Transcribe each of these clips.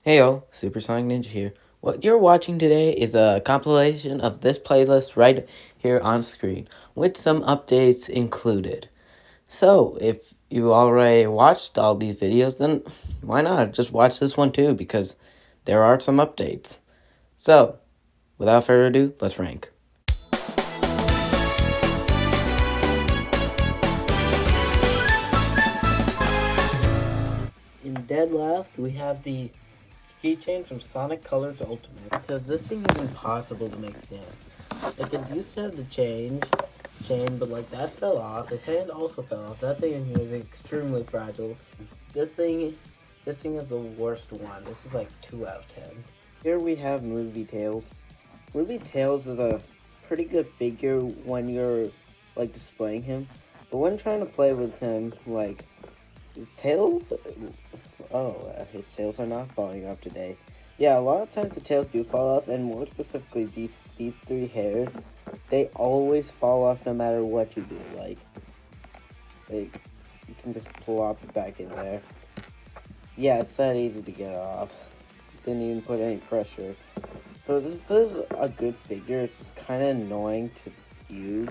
Hey all, Supersonic Ninja here. What you're watching today is a compilation of this playlist right here on screen, with some updates included. So, if you already watched all these videos, then why not just watch this one too, because there are some updates. So, without further ado, let's rank. In dead last, we have the keychain from Sonic Colors Ultimate, because this thing is impossible to make stand. Like, it used to have the chain, but like that fell off. His hand also fell off. That thing is extremely fragile. This thing is the worst one. This is like 2 out of 10. Here we have Movie Tails. Movie Tails is a pretty good figure when you're like displaying him, but when trying to play with him, like his tails, his tails are not falling off today. Yeah, a lot of times the tails do fall off, and more specifically these 3 hairs, they always fall off no matter what you do. Like you can just plop it back in there. Yeah, it's that easy to get off. Didn't even put any pressure. So this is a good figure. It's just kind of annoying to use.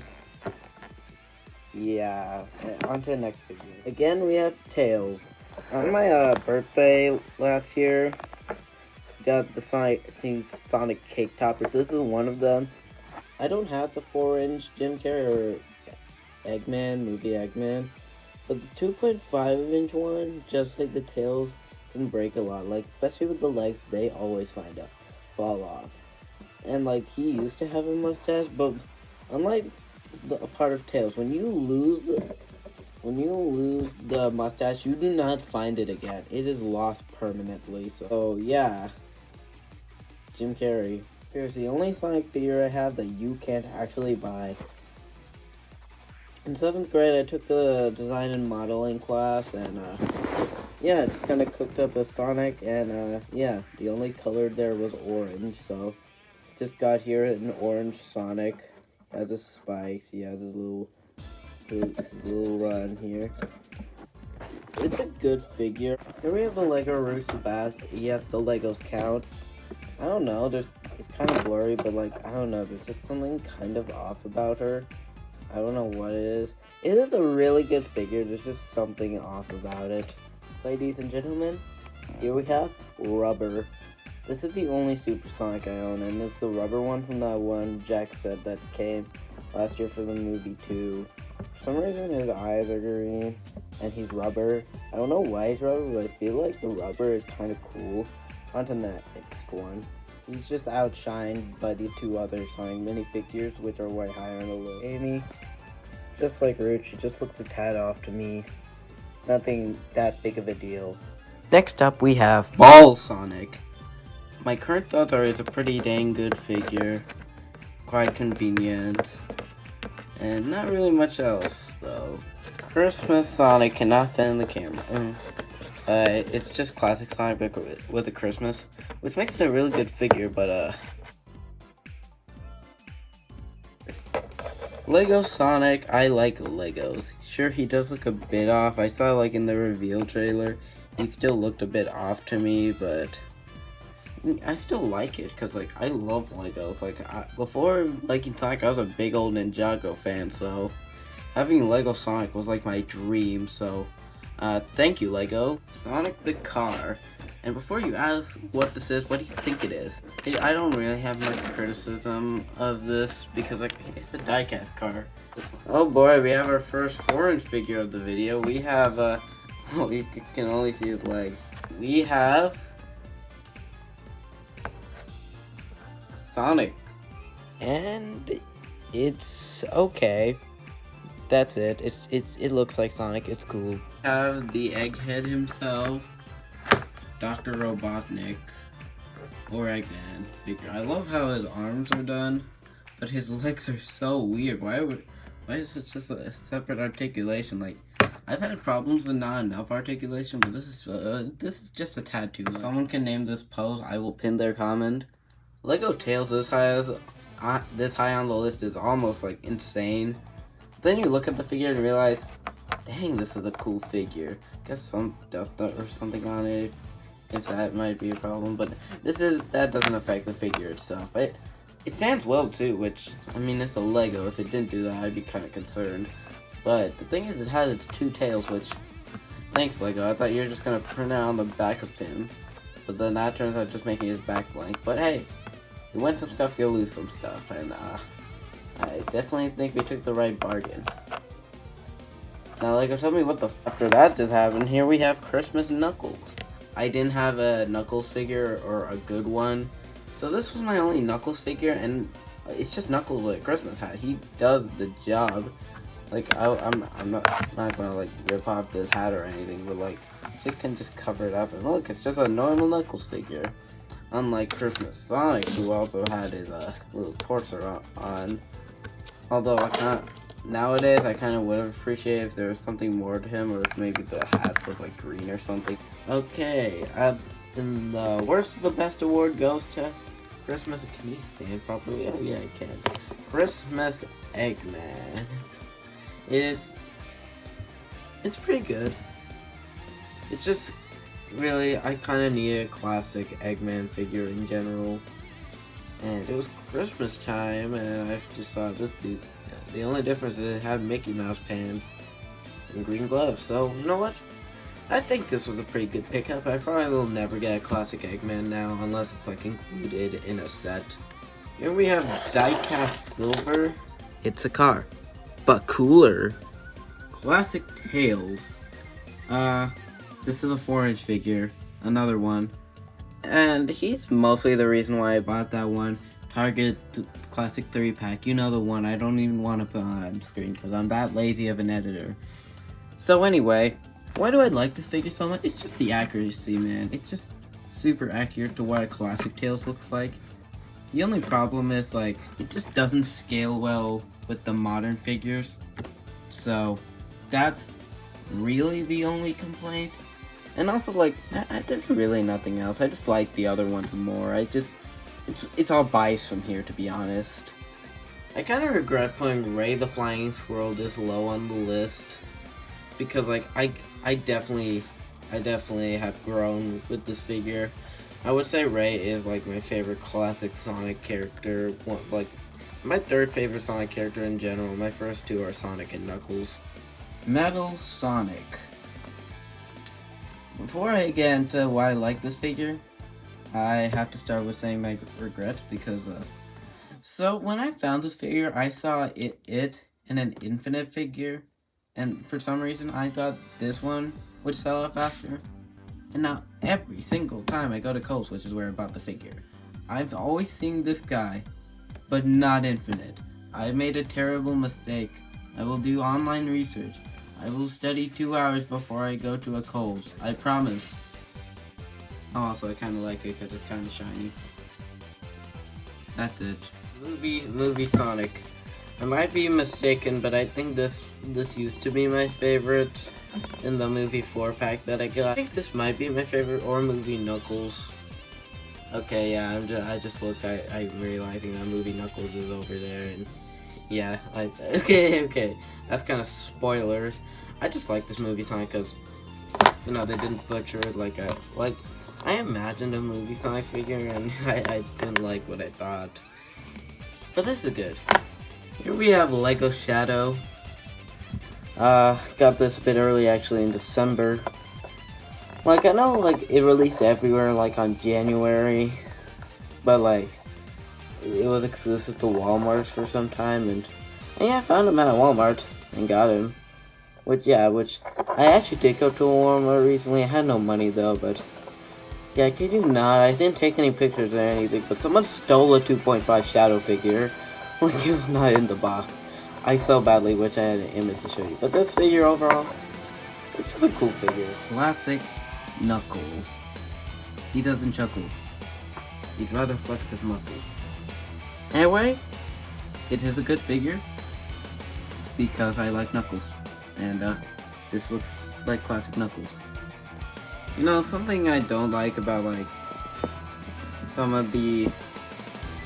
Yeah, on to the next figure. Again, we have Tails. On my birthday last year, got the Sonic cake toppers. This is one of them. I don't have the 4-inch Jim Carrey or Eggman, movie Eggman, but the 2.5-inch one, just like the tails, can break a lot. Like, especially with the legs, they always fall off. And like, he used to have a mustache, but unlike a part of Tails, when you lose the mustache, you do not find it again. It is lost permanently. So yeah, Jim Carrey. Here's the only Sonic figure I have that you can't actually buy. In 7th grade, I took a design and modeling class, and yeah, just kind of cooked up a Sonic, and yeah, the only color there was orange, so just got here an orange Sonic. Has his spikes, he has his little run here. It's a good figure. Here we have the Lego Rusu Bath. Yes, the Legos count. I don't know, it's kind of blurry, but like, I don't know, there's just something kind of off about her. I don't know what it is. It is a really good figure, there's just something off about it. Ladies and gentlemen, here we have Rubber. This is the only Supersonic I own, and it's the rubber one from that one Jack said that came last year for the movie 2. For some reason, his eyes are green, and he's rubber. I don't know why he's rubber, but I feel like the rubber is kind of cool. On to the next one. He's just outshined by the 2 other Sonic minifigures, which are way higher on the list. Amy, just like Root, she just looks a tad off to me. Nothing that big of a deal. Next up, we have Ball Sonic. My current thoughts are it's a pretty dang good figure, quite convenient, and not really much else though. Christmas Sonic cannot fit in the camera. It's just classic Sonic with a Christmas, which makes it a really good figure, but Lego Sonic, I like Legos. Sure, he does look a bit off. I saw like in the reveal trailer, he still looked a bit off to me, but I still like it, because, like, I love Legos. Like, before liking Sonic, I was a big old Ninjago fan, so having Lego Sonic was, like, my dream, so, thank you, Lego. Sonic the car. And before you ask what this is, what do you think it is? I don't really have much criticism of this, because, like, it's a diecast car. Oh boy, we have our first 4-inch figure of the video. We have, you can only see his legs. We have Sonic, and it's okay. That's it. It looks like Sonic. It's cool. Have the Egghead himself, Dr. Robotnik, or Eggman figure. I love how his arms are done, but his legs are so weird. Why is it just a separate articulation? Like, I've had problems with not enough articulation, but this is just a tad too much. Someone can name this pose. I will pin their comment. Lego Tails this high on the list is almost like insane. Then you look at the figure and realize, dang, this is a cool figure. Guess some dust or something on it. if that might be a problem, but that doesn't affect the figure itself. It stands well too, which, I mean, it's a Lego. If it didn't do that, I'd be kind of concerned. But the thing is, it has its two tails, which, thanks Lego, I thought you were just gonna print it on the back of him, but then that turns out just making his back blank. But hey, you win some stuff, you'll lose some stuff, and I definitely think we took the right bargain. Now, Lego, tell me what the after that just happened. Here we have Christmas Knuckles. I didn't have a Knuckles figure or a good one, so this was my only Knuckles figure, and it's just Knuckles with a Christmas hat. He does the job. Like, I'm not gonna like rip off this hat or anything, but like, it can just cover it up. And look, it's just a normal Knuckles figure. Unlike Christmas Sonic, who also had his little torso on. Although nowadays I kind of would have appreciated if there was something more to him, or if maybe the hat was like green or something. Okay, then the worst of the best award goes to Christmas. Can he stand properly? Oh yeah, he can. Christmas Eggman. It's pretty good. It's just really, I kind of need a classic Eggman figure in general. And it was Christmas time, and I just saw this dude. The only difference is it had Mickey Mouse pants and green gloves. So, you know what? I think this was a pretty good pickup. I probably will never get a classic Eggman now, unless it's like included in a set. Here we have die-cast silver. It's a car, but cooler. Classic Tails. This is a 4-inch figure. Another one. And he's mostly the reason why I bought that one. Target Classic 3-pack. You know the one I don't even want to put on screen because I'm that lazy of an editor. So anyway, why do I like this figure so much? It's just the accuracy, man. It's just super accurate to what a classic Tails looks like. The only problem is, like, it just doesn't scale well with the modern figures. So that's really the only complaint. And also, like, there's really nothing else. I just like the other ones more. It's all biased from here, to be honest. I kind of regret putting Ray the Flying Squirrel this low on the list, because like I definitely have grown with this figure. I would say Ray is like my favorite classic Sonic character. Like my third favorite Sonic character in general. My first two are Sonic and Knuckles. Metal Sonic. Before I get into why I like this figure, I have to start with saying my regrets, because so when I found this figure, I saw it in an Infinite figure, and for some reason I thought this one would sell out faster. And now every single time I go to Kohl's, which is where I bought the figure, I've always seen this guy, but not Infinite. I made a terrible mistake. I will do online research. I will study 2 hours before I go to a Kohl's. I promise. Also, I kind of like it because it's kind of shiny. That's it. Movie Sonic. I might be mistaken, but I think this used to be my favorite in the movie 4-pack that I got. I think this might be my favorite, or movie Knuckles. Okay, yeah, I just looked. I'm realizing that movie Knuckles is over there, and yeah, okay. That's kind of spoilers. I just like this movie Sonic because, you know, they didn't butcher it like I imagined a movie Sonic figure, and I didn't like what I thought. But this is good. Here we have Lego Shadow. Got this a bit early, actually, in December. Like, I know, like, it released everywhere, like, on January. But, like, it was exclusive to Walmart for some time, and yeah, I found him at Walmart and got him. Which I actually did go to a Walmart recently. I had no money, though, but yeah, I kid you not, I didn't take any pictures or anything, but someone stole a 2.5 Shadow figure. Like, it was not in the box. I so badly wish I had an image to show you. But this figure overall, it's just a cool figure. Classic Knuckles. He doesn't chuckle. He'd rather flex his muscles. Anyway, it is a good figure because I like Knuckles. And this looks like classic Knuckles. You know, something I don't like about, like, some of the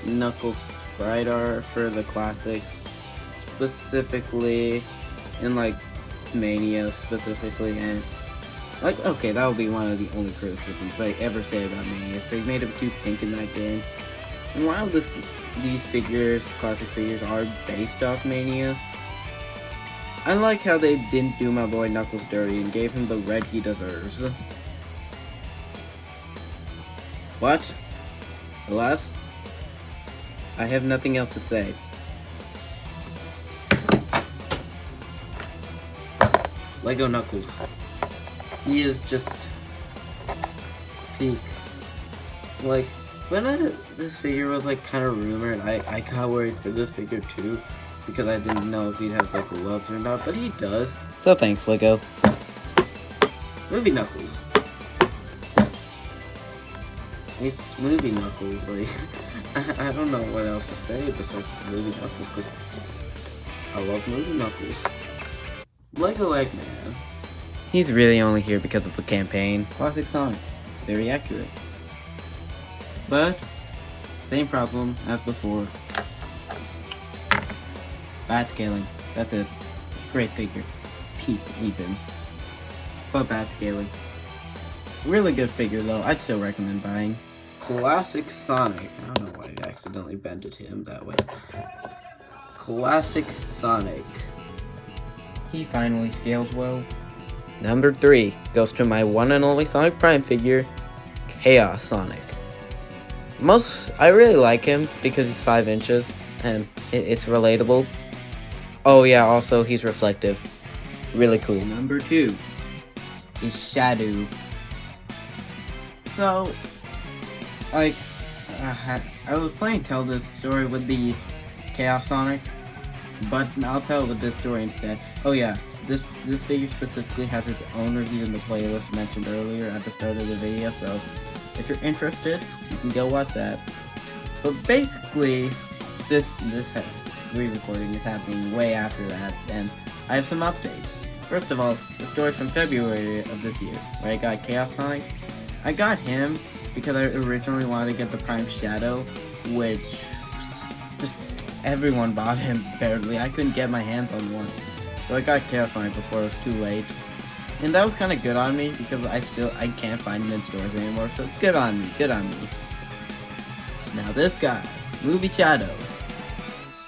Knuckles sprite art for the classics, specifically in, like, Mania specifically, and Like, okay, that would be one of the only criticisms I ever say about Mania. They made him too pink in that game. And while these figures, classic figures, are based off Mania, I like how they didn't do my boy Knuckles dirty and gave him the red he deserves. But, alas, I have nothing else to say. Lego Knuckles. He is just peak. Like, when this figure was like kind of rumored, I got worried for this figure too, because I didn't know if he'd have like gloves or not, but he does. So thanks, Lego. Movie Knuckles. It's Movie Knuckles. Like, I don't know what else to say besides Movie Knuckles, because I love Movie Knuckles. Lego Eggman. He's really only here because of the campaign. Classic Sonic. Very accurate. But, same problem as before. Bad scaling. That's it. Great figure. Peak, even. But bad scaling. Really good figure, though. I'd still recommend buying. Classic Sonic. I don't know why I accidentally bended him that way. Classic Sonic. He finally scales well. Number 3 goes to my one and only Sonic Prime figure, Chaos Sonic. I really like him because he's 5 inches and it's relatable. Oh yeah, also he's reflective. Really cool. Number 2 is Shadow. So, like, I was planning to tell this story with the Chaos Sonic, but I'll tell it with this story instead. Oh yeah, this figure specifically has its own review in the playlist mentioned earlier at the start of the video, so if you're interested, you can go watch that. But basically, this re-recording is happening way after that, and I have some updates. First of all, the story from February of this year, where I got Chaos Sonic. I got him because I originally wanted to get the Prime Shadow, which just everyone bought him apparently. I couldn't get my hands on one. So I got Chaos Sonic before it was too late. And that was kind of good on me because I can't find him in stores anymore. So good on me, good on me. Now this guy, Movie Shadow.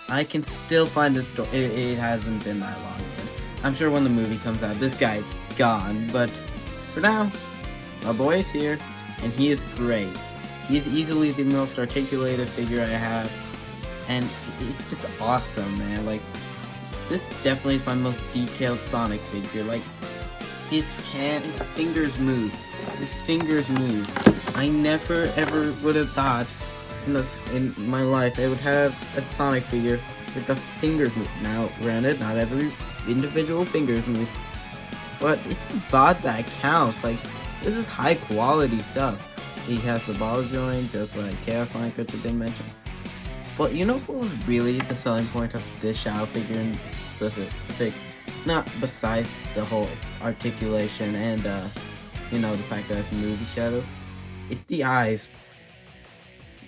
I can still find this store. It hasn't been that long yet. I'm sure when the movie comes out, this guy's gone. But for now, my boy is here, and he is great. He's easily the most articulated figure I have, and it's just awesome, man. Like, this definitely is my most detailed Sonic figure. Like, his fingers move. His fingers move. I never ever would have thought in my life I would have a Sonic figure with the fingers move. Now, granted, not every individual fingers move, but it's the thought that counts. Like, this is high quality stuff. He has the ball joint, just like Chaos Sonic, which I didn't mention. But you know what was really the selling point of this Shadow figure in specific? Not besides the whole articulation and, you know, the fact that it's Movie Shadow. It's the eyes.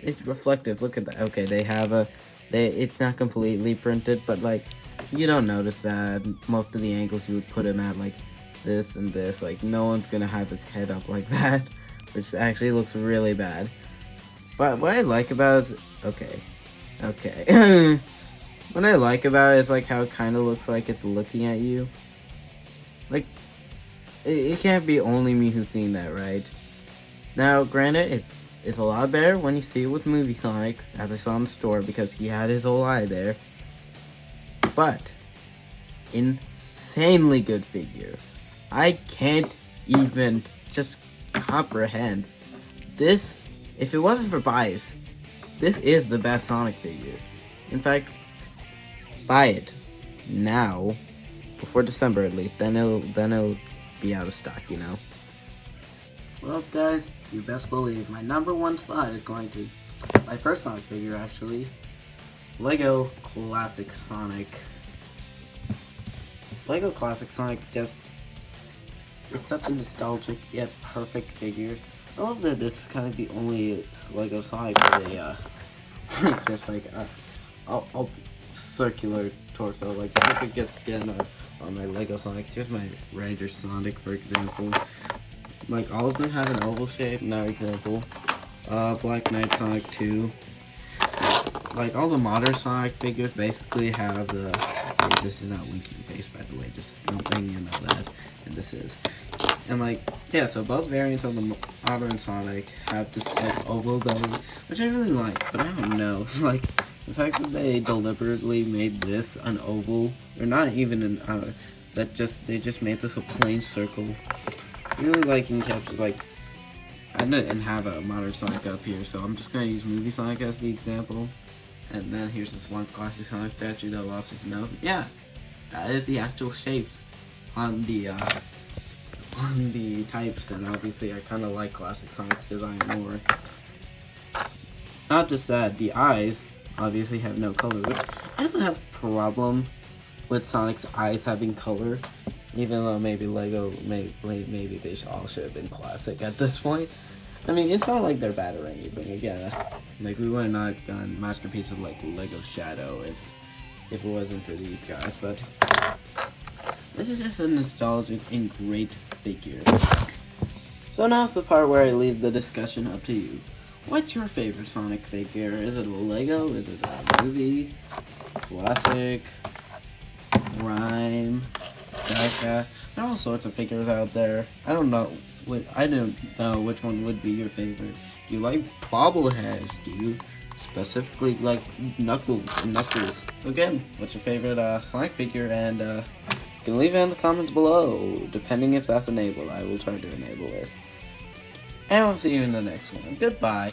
It's reflective. Look at that. Okay, they have it's not completely printed, but like, you don't notice that. Most of the angles you would put him at, like, this and this, like, no one's gonna have his head up like that, which actually looks really bad. But what I like about it is, okay. What I like about it is like how it kind of looks like it's looking at you. Like, it can't be only me who's seeing that, right? Now, granted, it's a lot better when you see it with Movie Sonic, as I saw in the store, because he had his whole eye there. But, insanely good figure. I can't even just comprehend. This, if it wasn't for bias, this is the best Sonic figure. In fact, buy it now, before December at least. Then it'll be out of stock, you know. Well, guys, you best believe my number 1 spot is going to my first Sonic figure, actually, Lego Classic Sonic. Lego Classic Sonic it's such a nostalgic yet perfect figure. I love that this is kind of the only Lego Sonic with a just like a circular torso. Like, I could get skin on my Lego Sonics. Here's my Ranger Sonic, for example. like all of them have an oval shape. Now example, Black Knight Sonic 2. Like all the modern Sonic figures basically have the. Wait, this is not winking face, by the way. Just don't think you know that. And this is. And like, yeah, so both variants of the modern Sonic have this like oval belly, which I really like. But I don't know, like the fact that they deliberately made this an oval, or not even an they just made this a plain circle. I really liking captures like. I didn't have a modern Sonic up here, so I'm just gonna use Movie Sonic as the example. And then here's this one classic Sonic statue that lost his nose. Yeah, that is the actual shapes on the types, and obviously I kind of like classic Sonic's design more. Not just that, the eyes obviously have no color, which I don't have a problem with Sonic's eyes having color, even though maybe Lego, maybe they all should have been classic at this point. I mean, it's not like they're bad or anything. Again, like we would have not done masterpieces like Lego Shadow if it wasn't for these guys. But this is just a nostalgic and great figure. So now's the part where I leave the discussion up to you. What's your favorite Sonic figure? Is it a Lego? Is it a movie? Classic? Rhyme? There are all sorts of figures out there. I don't know which one would be your favorite. Do you like bobbleheads? Do you specifically like Knuckles and Knuckles? So again, what's your favorite Sonic figure? And you can leave it in the comments below, depending if that's enabled. I will try to enable it. And I'll see you in the next one. Goodbye.